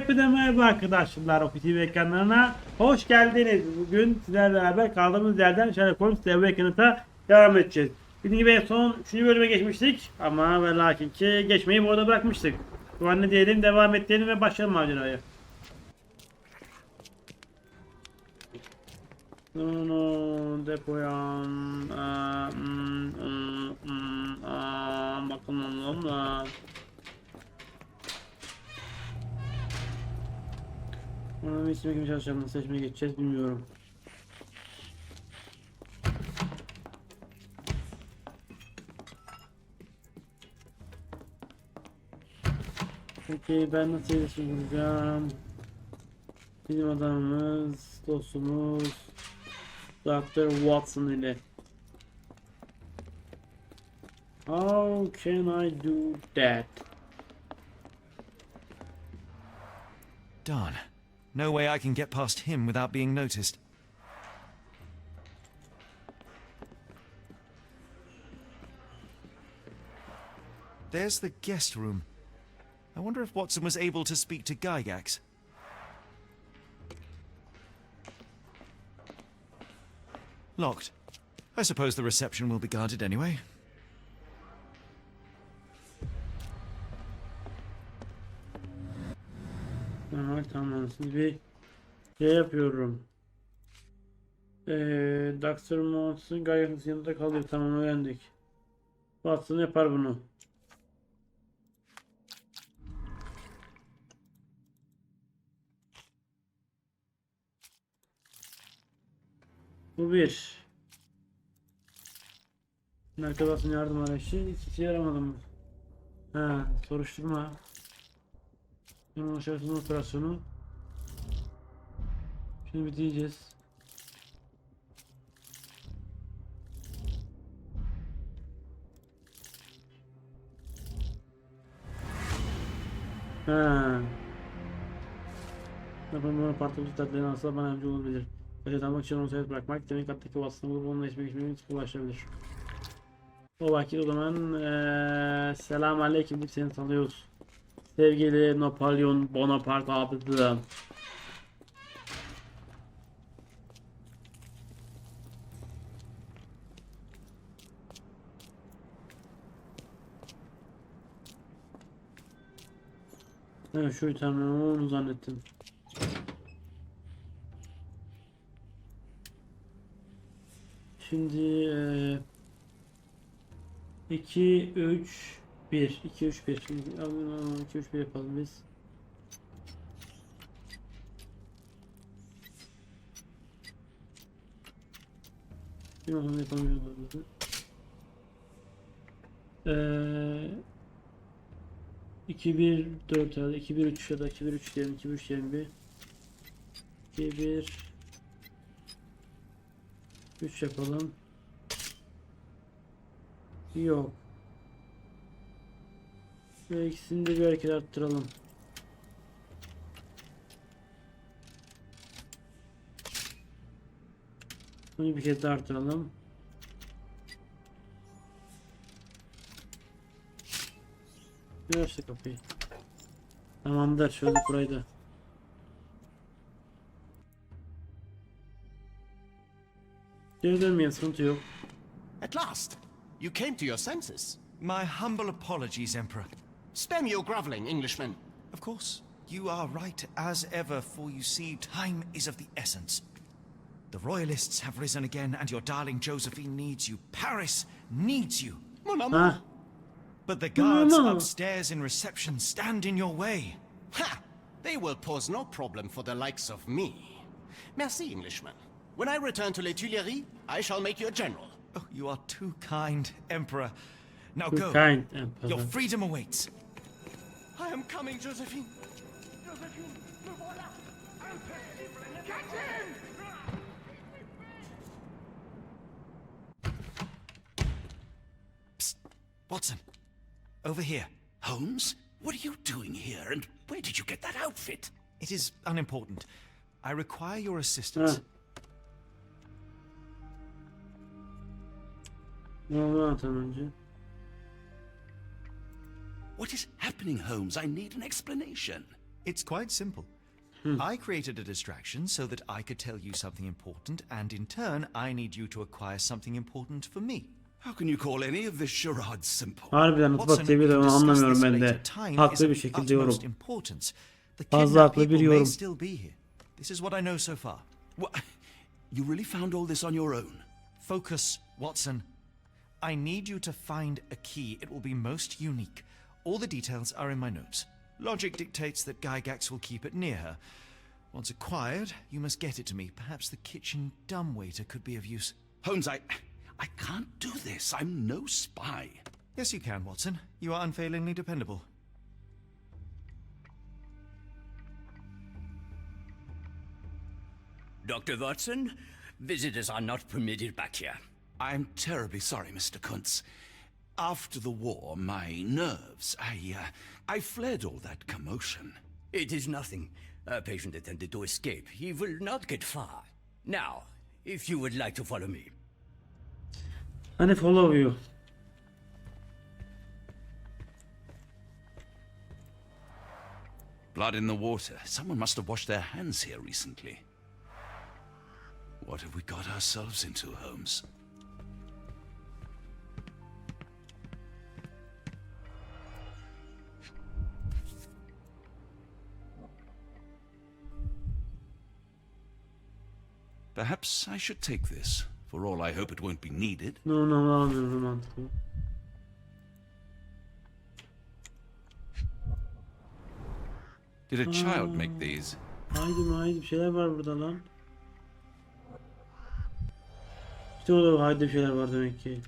Hepinize merhaba arkadaşlar, OPTV ekranlarına hoş geldiniz. Bugün sizlerle beraber kaldığımız yerden Sherlock Holmes devam edeceğiz. Bildiğiniz gibi son 3. bölüme geçmiştik ama ve lakin ki geçmeyi bu arada bırakmıştık. Şu an ne diyelim, devam edelim ve başlayalım maceraya. Depoyan bakalım. Onu ismi gibi çalışacağım. Nasıl seçmeye geçeceğiz bilmiyorum. Peki ben nasıl iletişim kuracağım? Bizim adamımız, dostumuz Dr. Watson ile. How can I do that? Darn. No way I can get past him without being noticed. There's the guest room. I wonder if Watson was able to speak to Gygax. Locked. I suppose the reception will be guarded anyway. Tamam, şimdi bir şey yapıyorum. Dr. Watson Gygax'ın yanında kalıyor. Tamam, öğrendik. Watson yapar bunu. Bu bir. Arkadaşın yardım arayışı hiç işe yaramadı mı? Ha, soruşturma. Bunun aşağısının operasyonu. Şimdi bitireceğiz. Ha. Yapımı partilmiş tatlıların asla bana yardımcı olabilir. Başa almak için onu serbest bırakmak, demek kattaki Watson'ı bulup onunla içmek için ulaşabilir. O vakit o zaman selam aleyküm deyip seni tanıyoruz. Sevgili Napolyon Bonaparte abicim. Evet, şu itemleri onu zannettim. Şimdi 2 3 1 2 3 1 şimdi 2 3 1 yapalım biz. Bir bakalım yapamıyoruz. 2 1 4 ya da 2 1 3 ya da 2 1 3 diyelim, 2 1 3 diyelim bir. 2 1 3 yapalım. Yok. Ve ikisini de bir hareket arttıralım. Bunu bir kez daha arttıralım. Bir açtı kapıyı. Tamamdır. Şöyle burayı da. Geri dönmeyen, sıkıntı yok. At last, you came to your senses. My humble apologies, Emperor. Spare me your groveling, Englishman. Of course, you are right as ever, for you see, time is of the essence. The royalists have risen again, and your darling Josephine needs you. Paris needs you. Mon amour. Ha. But the guards no. upstairs in reception stand in your way. Ha! They will pose no problem for the likes of me. Merci, Englishman. When I return to Les Tuileries, I shall make you a general. Oh, you are too kind, Emperor. Now Too go. kind, Your Emperor. freedom awaits. I am coming, Josephine. Josephine, me voilà. Impossible. Catch him! Psst. Watson, over here. Holmes, what are you doing here, and where did you get that outfit? It is unimportant. I require your assistance. Ha. Ne oldu anlatan önce? What is happening, Holmes? I need an explanation. It's quite simple. I created a distraction so that I could tell you something important, and in turn, I need you to acquire something important for me. How can you call any of this charade simple? Harbiden nasıl Watson, we atabilir can onu discuss anlamıyorum this ben de. later. Time is Haklı bir of şekilde yorum. utmost importance. The Fazla kidnapped haklı bir people may yorum. still be here. This is what I know so far. What? You really found all this on your own? Focus, Watson. I need you to find a key. It will be most unique. All the details are in my notes. Logic dictates that Gygax will keep it near her. Once acquired, you must get it to me. Perhaps the kitchen dumbwaiter could be of use. Holmes, I can't do this. I'm no spy. Yes, you can, Watson. You are unfailingly dependable. Dr. Watson, visitors are not permitted back here. I'm terribly sorry, Mr. Kuntz. After the war, my nerves, I fled all that commotion. It is nothing. A patient attempted to escape. He will not get far. Now, if you would like to follow me. Hani follow you. Blood in the water. Someone must have washed their hands here recently. What have we got ourselves into, Holmes? Perhaps I should take this. For all I hope it won't be needed. No, almıyorum mantıklı. Did a child make these? Haydi bir şeyler var burada lan. İşte orada haydi bir şeyler var demek ki.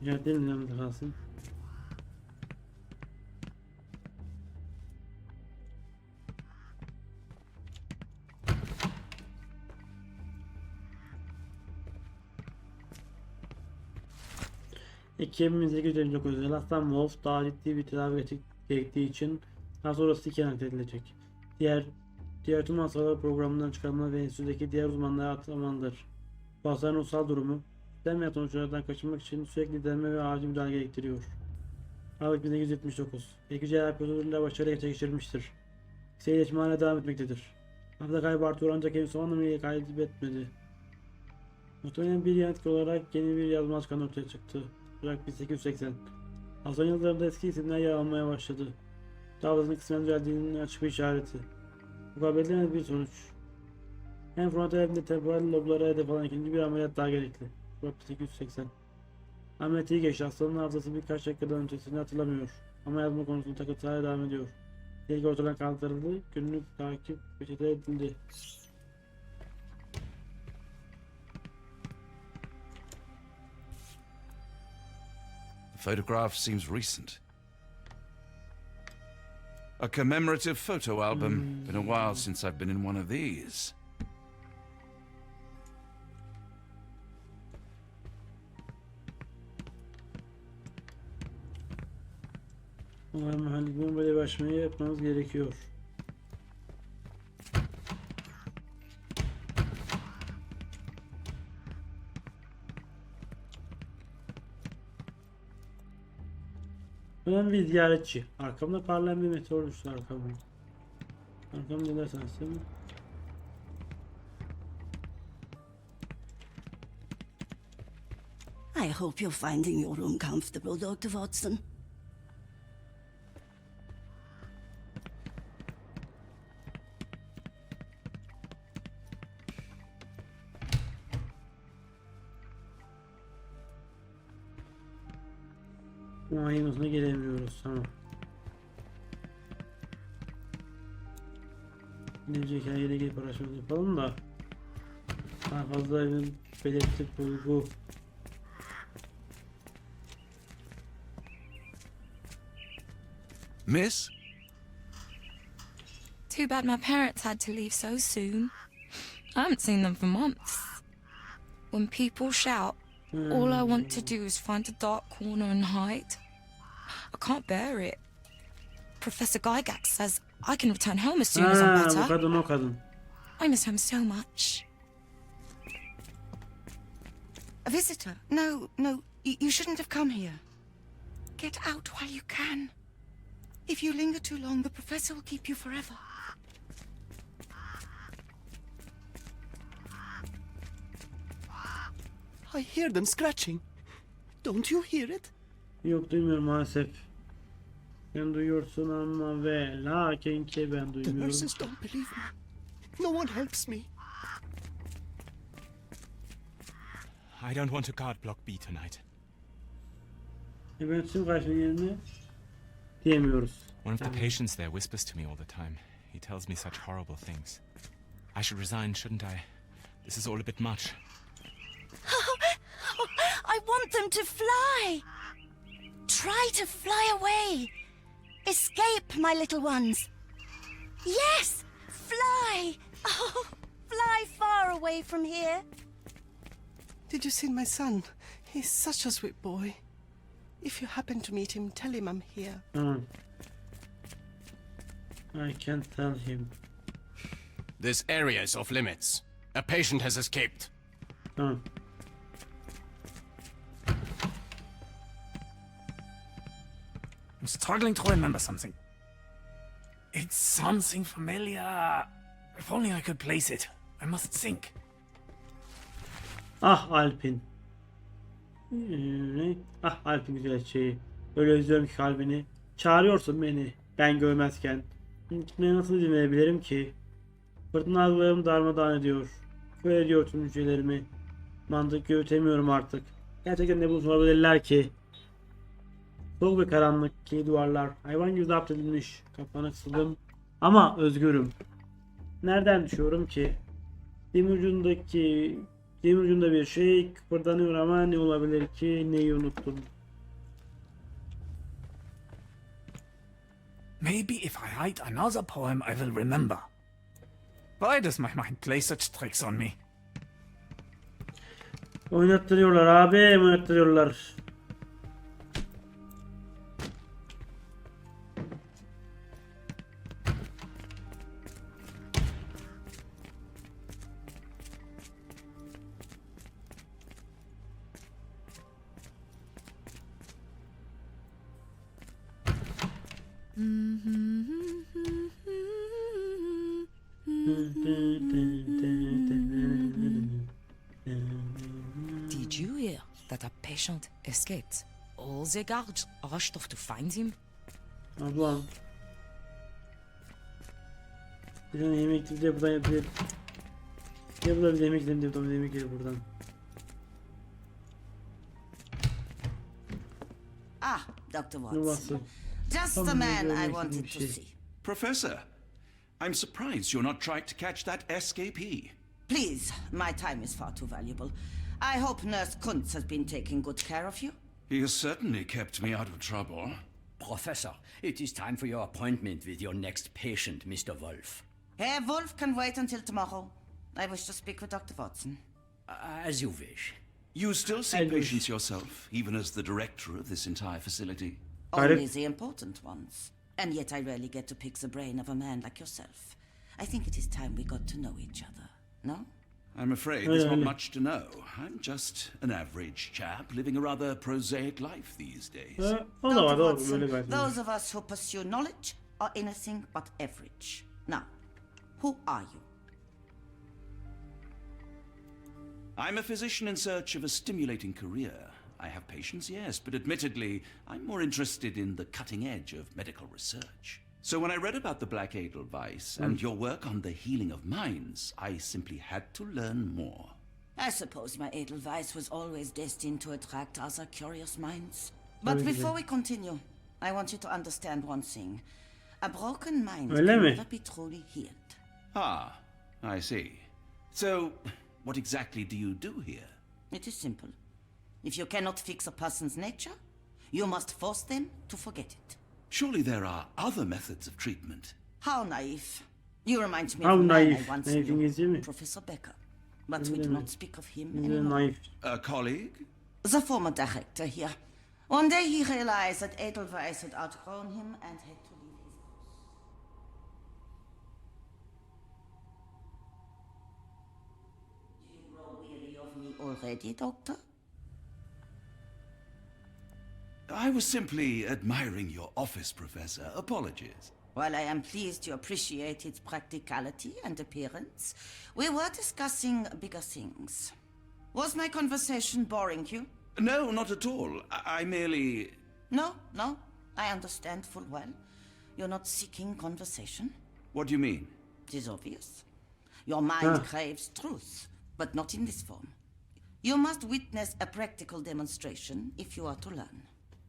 Ya derim yanımda kalsın. Ekibimizdeki üzerinde çok özel. Aslan Wolf daha ciddi bir tedavi gerektiği için daha sonrası iken edilecek. Diğer tüm hastalar programından çıkarılma ve enstitüdeki diğer uzmanlara atılmalıdır. Bu hastaların ruhsal durumu sistem sonuçlardan kaçınmak için sürekli deneme ve acil müdahale gerektiriyor. Aralık 1979. İlk cerrahi prosedürler başarıyla gerçekleştirilmiştir. Seyirleşme hala devam etmektedir. Hafıza kaybı artıyor ancak henüz son anlamıyla kaybetmedi. Muhtemelen bir yanıt olarak yeni bir yazma çıkan ortaya çıktı. Ocak 1880. Hasan yıllarında eski isimler yer almaya başladı. Davasının kısmen düzeldiğinin açık bir işareti. Bu kadar belirlemez bir sonuç. En frontal elinde temporal loblara hedef alan ikinci bir ameliyat daha gerekli. Ocak 1880. Ameliyat iyi geçti. Hastanın hafızası birkaç dakikadan öncesini hatırlamıyor. Ama yazma konusunda takıntı hala devam ediyor. İlk ortadan kaldırıldı. Günlük takip peçete edildi. The photograph seems recent. A commemorative photo album. Been a while since I've been in one of these. Umarım mühendisliğin böyle başlamayı yapmamız gerekiyor. Ben bir ziyaretçi. Arkamda parlayan bir meteor düştü arkamda. Arkamda neler sanırsın? I hope you're finding your room comfortable, Dr. Watson. Muayenesine gelemiyoruz. Tamam. Gelecek her yere gelip araştırma yapalım da daha fazla evin belirtip bulgu. Miss? Too bad my parents had to leave so soon. I haven't seen them for months. When people shout, all I want to do is find a dark corner and hide. I can't bear it. Professor Gygax says I can return home as soon as I'm Bu better. kadın o kadın. I miss home so much. A visitor? No, no, you shouldn't have come here. Get out while you can. If you linger too long, the professor will keep you forever. I hear them scratching. Don't you hear it? Yok, duymuyorum maalesef. Sen duyuyorsun ama ve lakin ki ben The duymuyorum. nurses don't believe me. No one helps me. I don't want to guard Block B tonight. Ben tüm karşının yerine diyemiyoruz. One of the patients there whispers to me all the time. He tells me such horrible things. I should resign, shouldn't I? This is all a bit much. I want them to fly. Try to fly away. Escape, my little ones. Yes, fly. Oh, fly far away from here. Did you see my son? He's such a sweet boy. If you happen to meet him, tell him I'm here. Tamam. I can't tell him. This area is off limits. A patient has escaped. Tamam. I'm struggling to remember something. It's something familiar. If only I could place it. I must think. Ah Alp'in. Ah Alp'in güzel şeyi. Öyle özlüyorum ki kalbini. Çağırıyorsun beni ben görmezken. Gitmeye nasıl izin verebilirim ki? Fırtınalarım darmadağın ediyor. Kör ediyor tüm hücrelerimi. Mantık yürütemiyorum artık. Gerçekten ne bulmuş olabilirler ki? Soğuk ve karanlık ki duvarlar. Hayvan gibi zapt edilmiş. Kapana kısıldım. Ama özgürüm. Nereden düşüyorum ki? Demir ucunda bir şey kıpırdanıyor ama ne olabilir ki? Neyi unuttum? Maybe if I write another poem, I will remember. Why does my mind play such tricks on me? Oynattırıyorlar abi, oynattırıyorlar. Did you hear that a patient escaped? All the guards rushed off to find him. Ablam. Bir tane yemek de buradan yapıyor. Ya burada bir yemek yiyelim de buradan yemek yiyelim buradan. Ah, Dr. Ne Watson. varsa. Just Tam the bir man I görmek wanted istediğim to şey. see. Professor, I'm surprised you're not trying to catch that escapee. Please, my time is far too valuable. I hope Nurse Kuntz has been taking good care of you. He has certainly kept me out of trouble. Professor, it is time for your appointment with your next patient, Mr. Wolf. Herr Wolf can wait until tomorrow. I wish to speak with Dr. Watson. As you wish. You still see patients yourself, even as the director of this entire facility. Only the important ones. And yet I rarely get to pick the brain of a man like yourself. I think it is time we got to know each other, no? I'm afraid there's not much to know. I'm just an average chap living a rather prosaic life these days. O da var, Dr. o Watson, böyle gayet. those of us who pursue knowledge are anything but average. Now, who are you? I'm a physician in search of a stimulating career. I have patients, yes, but admittedly, I'm more interested in the cutting edge of medical research. So when I read about the Black Edelweiss and your work on the healing of minds, I simply had to learn more. I suppose my Edelweiss was always destined to attract other curious minds. But before we continue, I want you to understand one thing. A broken mind can never be truly healed. Ah, I see. So, what exactly do you do here? It is simple. If you cannot fix a person's nature, you must force them to forget it. Surely there are other methods of treatment. How naive. You remind me How of a man I naive. once Naif knew, İngilizce mi? Professor Becker. But we do not speak of him Ne anymore. naif. A colleague? The former director here. One day he realized that Edelweiss had outgrown him and had to leave his ready, Doctor? I was simply admiring your office, Professor. Apologies. While I am pleased you appreciate its practicality and appearance, we were discussing bigger things. Was my conversation boring you? No, not at all. I merely... No, I understand full well. You're not seeking conversation. What do you mean? It is obvious. Your mind craves truth, but not in this form. You must witness a practical demonstration if you are to learn.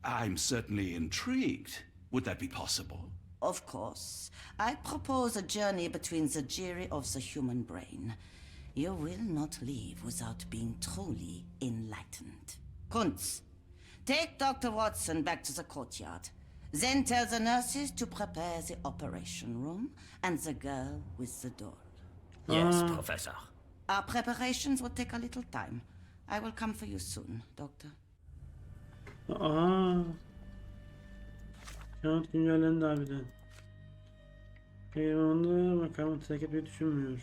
I'm certainly intrigued. Would that be possible? Of course. I propose a journey between the jury of the human brain. You will not leave without being truly enlightened. Kuntz, take Dr. Watson back to the courtyard. Then tell the nurses to prepare the operation room and the girl with the doll. Yes, Professor. Our preparations will take a little time. I will come for you soon, Doctor. Kağıt güncellendi harbiden. Eyvallah, bakalım terk etmeyi düşünmüyor.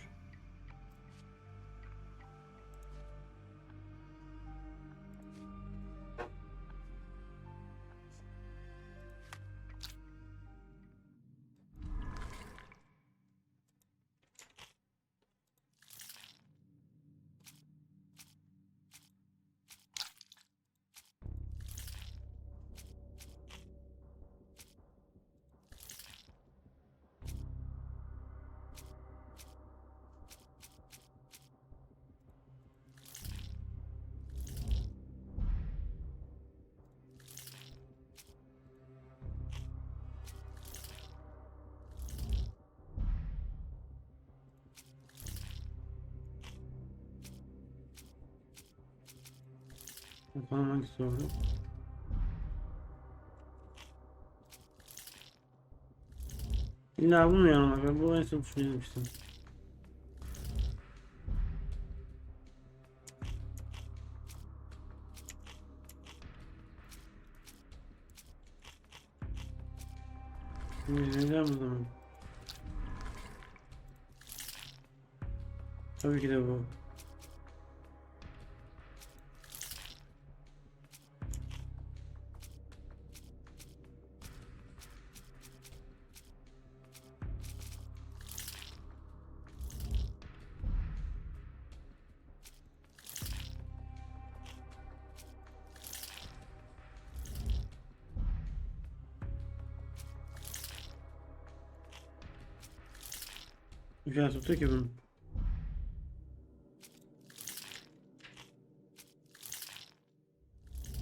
Bakalım hangisi oldu. İlla bunu yanıma. Ben bu en son düşünmemiştim. Neden o zaman? Tabii ki de bu. Güzel tuttu ki bunu.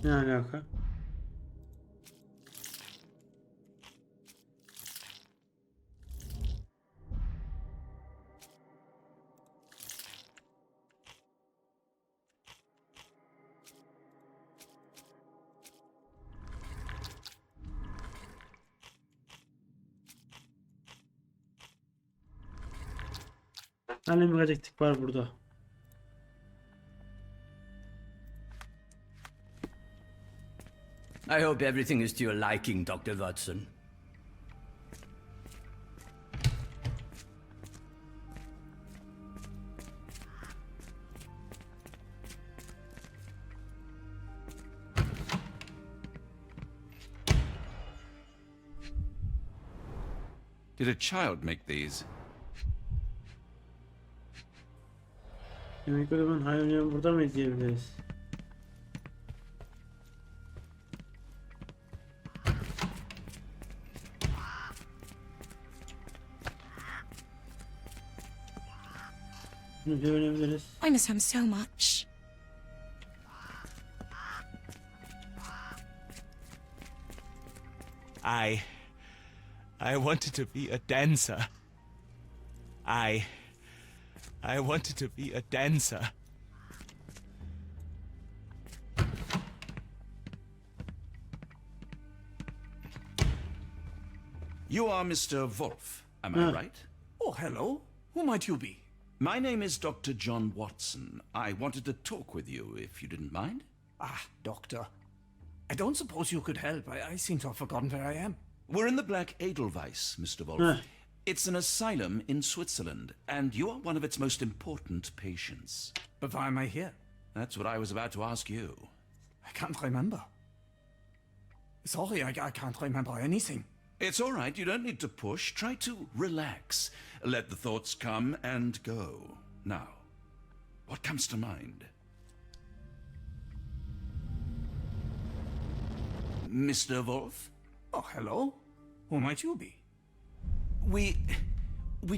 Ne alaka? Annem gacektik var burada. I hope everything is to your liking, Dr. Watson. Did a child make these? Demek o zaman hayvanları burada mı izleyebiliriz? Bunu görebiliriz. I miss him so much. I wanted to be a dancer. I wanted to be a dancer. You are Mr. Wolf, am I right? Oh, hello. Who might you be? My name is Dr. John Watson. I wanted to talk with you, if you didn't mind. Ah, Doctor. I don't suppose you could help. I seem to have forgotten where I am. We're in the Black Edelweiss, Mr. Wolf. It's an asylum in Switzerland, and you are one of its most important patients. But why am I here? That's what I was about to ask you. I can't remember. Sorry, I can't remember anything. It's all right. You don't need to push. Try to relax. Let the thoughts come and go. Now, what comes to mind? Mr. Wolf? Oh, hello. Who might you be? We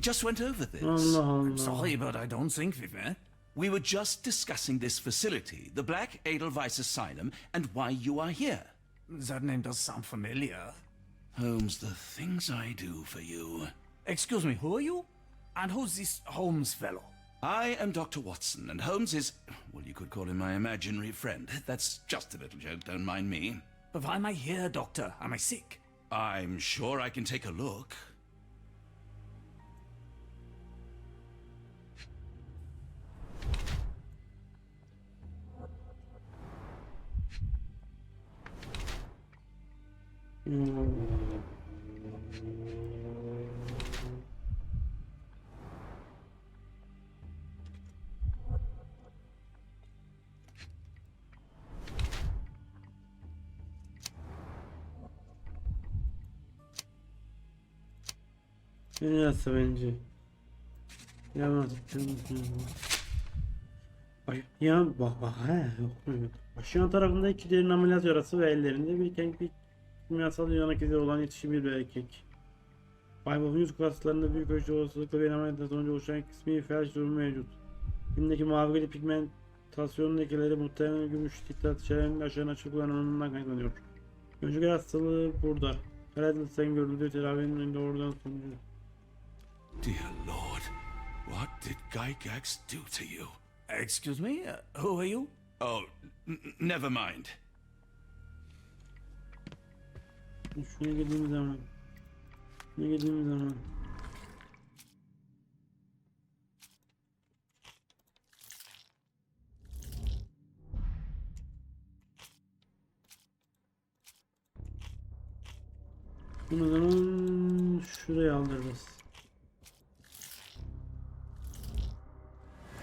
just went over this. Allah Allah. Sorry, but I don't think we've met. We were just discussing this facility, the Black Edelweiss Asylum, and why you are here. That name does sound familiar. Holmes, the things I do for you. Excuse me, who are you? And who's this Holmes fellow? I am Dr. Watson, and Holmes is, well, you could call him my imaginary friend. That's just a little joke, don't mind me. But why am I here, Doctor? Am I sick? I'm sure I can take a look. Nasıl bence? Ya Başına tarafında iki derin ameliyat yarası ve ellerinde bir kimyasal yanak izi olan yetişkin bir erkek. Baybol'un yüz kaslarında büyük ölçüde olasılıkla bir ameliyattan sonucu oluşan kısmi felç durumu mevcut. Filmdeki mavi pigmentasyon lekeleri muhtemelen gümüş diktat içeren aşağıdan açık kullanımından kaynaklanıyor. Önceki hastalığı burada. Karadeniz görüldüğü tedavinin önünde oradan sonucu. Dear Lord, what did Gygax do to you? Excuse me, who are you? Oh, never mind. Şuna geldiğim zaman. Bunu zaman şuraya aldırırız.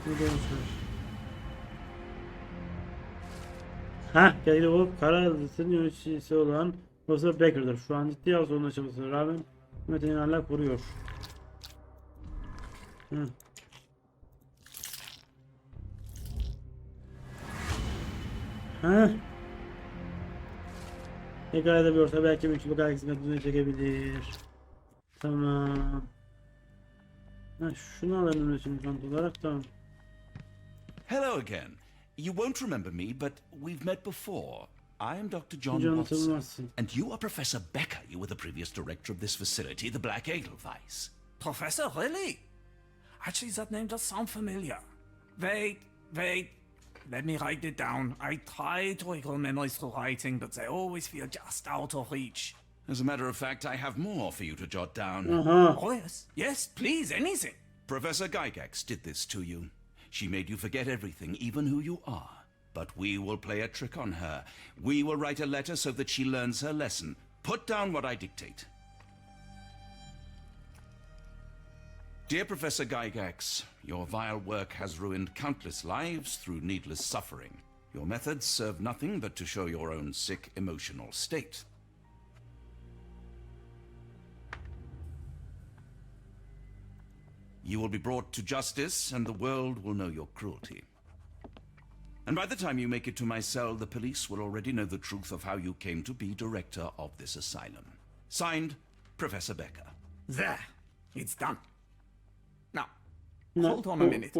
Bu da olsun. Geldi bu kara hızlısının yöneticisi olan Profesör Becker'dır. Şu an ciddi yaz sonunda çalışmasına rağmen Metin'i hala koruyor. Tekrar edebiliyorsa belki bir çubuk aksini katını çekebilir. Tamam. Şunu alalım şimdi kant olarak, tamam. Hello again. You won't remember me, but we've met before. I am Dr. John Watson, and you are Professor Becker. You were the previous director of this facility, the Black Edelweiss. Professor, really? Actually, that name does sound familiar. Wait. Let me write it down. I try to recall memories through writing, but they always feel just out of reach. As a matter of fact, I have more for you to jot down. Oh, yes. Yes, please, anything. Professor Gygax did this to you. She made you forget everything, even who you are. But we will play a trick on her. We will write a letter so that she learns her lesson. Put down what I dictate. Dear Professor Gygax, your vile work has ruined countless lives through needless suffering. Your methods serve nothing but to show your own sick emotional state. You will be brought to justice, and the world will know your cruelty. And by the time you make it to my cell, the police will already know the truth of how you came to be director of this asylum. Signed, Professor Becker. There. It's done. Now, hold on a minute.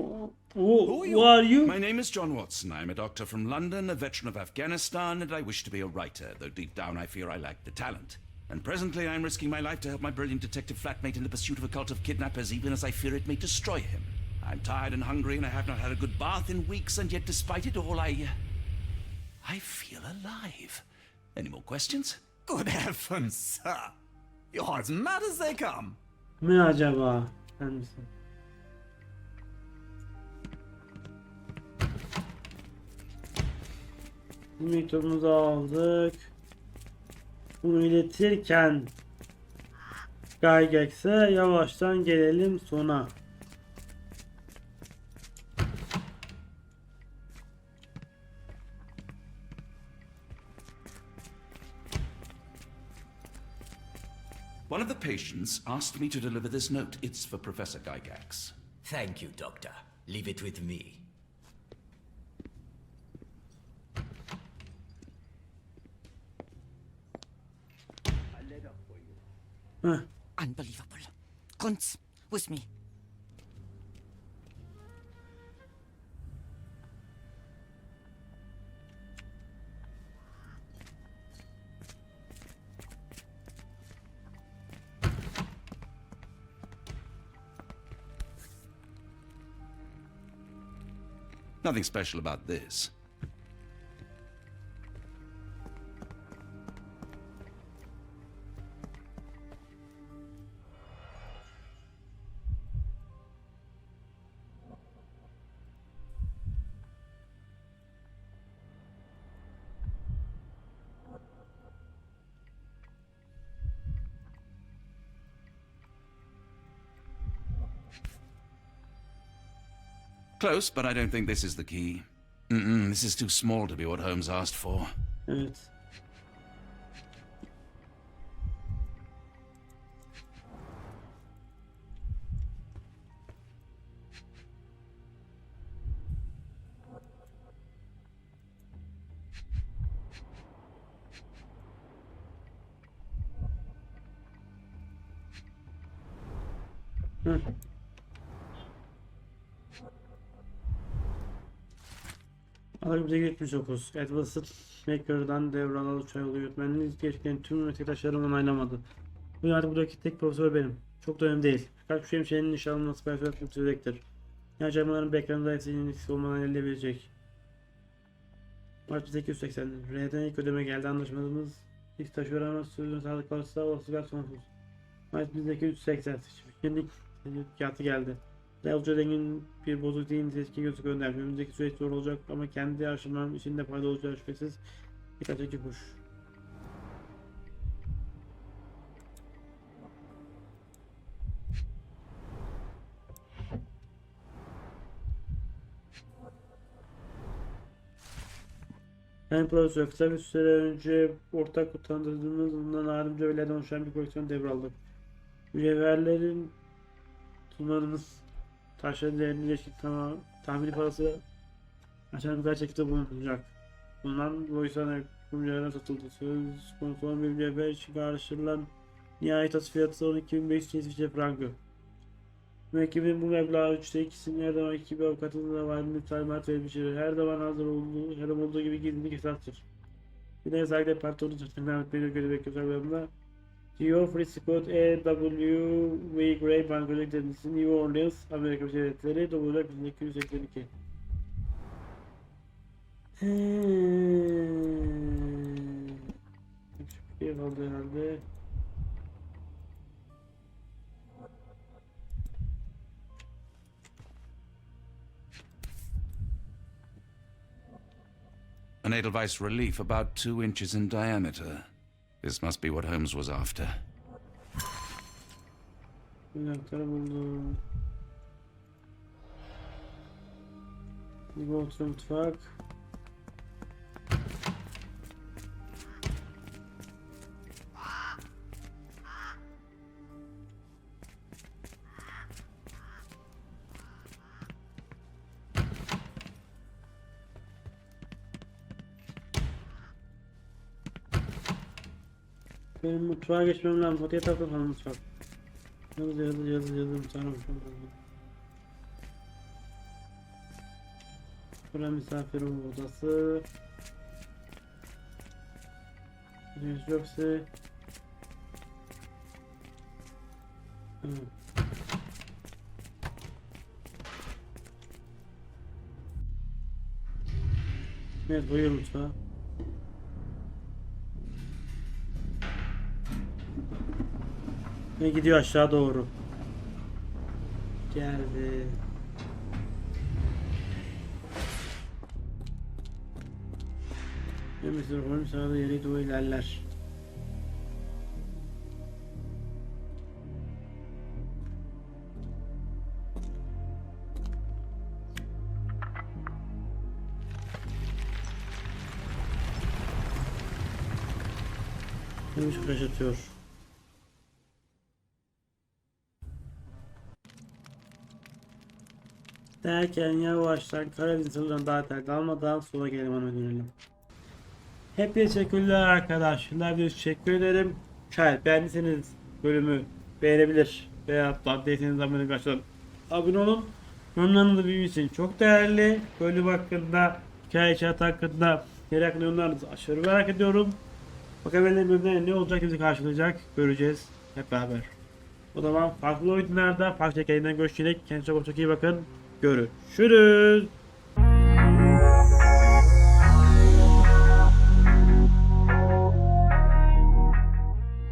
Who are you? My name is John Watson. I'm a doctor from London, a veteran of Afghanistan, and I wish to be a writer, though deep down I fear I lack the talent. And presently I'm risking my life to help my brilliant detective flatmate in the pursuit of a cult of kidnappers, even as I fear it may destroy him. I'm tired and hungry, and I have not had a good bath in weeks, and yet despite it all, I feel alive. Any more questions? Good heavens, sir. You're as mad as they come. Mi acaba? Sen misin? Mektubumuzu aldık. Bunu iletirken Gygax'e yavaştan gelelim sona. One of the patients asked me to deliver this note. It's for Professor Gygax. Thank you, Doctor. Leave it with me. Heh. Unbelievable. Kunz, with me. Nothing special about this. Close, but I don't think this is the key. This is too small to be what Holmes asked for. Evet. Hı. Aralık 1979. Edward Maker'dan devralan uçağı yolu yönetmenliği geçken tüm meslektaşlarım onaylamadı. Bu artık buradaki tek profesör benim. Çok da önemli değil. Birkaç kuşu hemşehri'nin iş alınması personel sürecektir. Harcamaların beklenenden eksiğinin etkisi olmadan elde edilecek. Mart 1880. R'den ilk ödeme geldi. Anlaşmamız ilk taşıyor ama sözün sağlık kalırsa olasılıklar sonsuz. Mart 1880. Şimdi kağıtı geldi. Yalnızca dengin bir bozuk değil seçki gözü göndermiş. Önümüzdeki süreç zor olacak ama kendi araştırmam için de fayda olacağı şüphesiz birkaç iki kuş. Ben profesör kısa bir süre önce ortak tanıdığımızdan yardımcı öğelerden oluşan bir koleksiyon devraldık. Mücevherlerin sunlarımız taşların değerini geçtik tahmini parası aşağı yukarı şekilde bulunacak. Bundan dolayısıyla mücevherler satıldı. Söz konusu olan bir mücevher için karşılanan nihai satış fiyatı 12.500 İsviçre frangı. Müekkimin bu meblağı 3'te ikisinin her zaman iki bir avukatının da varlığını talimat verilmiştir. Her zaman hazır olduğu, her zaman olduğu gibi gizlilik esastır. Bir de saygıda patronun sırtından etmeyi göre bekliyorlar. Geoffrey Scott E.W.V. Gray Bankacılık Denizlisi New Orleans Amerika Birleşik Devletleri 1982. Bir şey kaldı herhalde. An Edelweiss relief about 2 inches in diameter. This must be what Holmes was after. Plakları buldum. Limonata mutfak. Benim mutfağa geçmem lazım. Hadi yatakta falan mutfak. Yazı sana Buraya misafirin odası. Hiç yoksa evet, buyur mutfağa. Ve gidiyor aşağı doğru. Geldi. Ve Mr. Holmes sağda yere doğru ilerler. Neymiş flash atıyor. Derken yavaştan Karadeniz sınırından daha tel kalmadan sola kelimana dönelim. Hepinize teşekkürler arkadaşlar. Teşekkür ederim. Şayet beğendiyseniz bölümü beğenebilir veya değilseniz abone karşıdan abone olun. Yorumlarınız da benim için çok değerli. Bölüm hakkında, hikaye içerisi hakkında meraklı yorumlarınızı aşırı merak ediyorum. Bakalım bölümde ne olacak, bizi karşılayacak göreceğiz hep beraber. O zaman farklı oyunlarda farklı hikayelerinden görüşecek. Kendinize çok iyi bakın. Görüşürüz.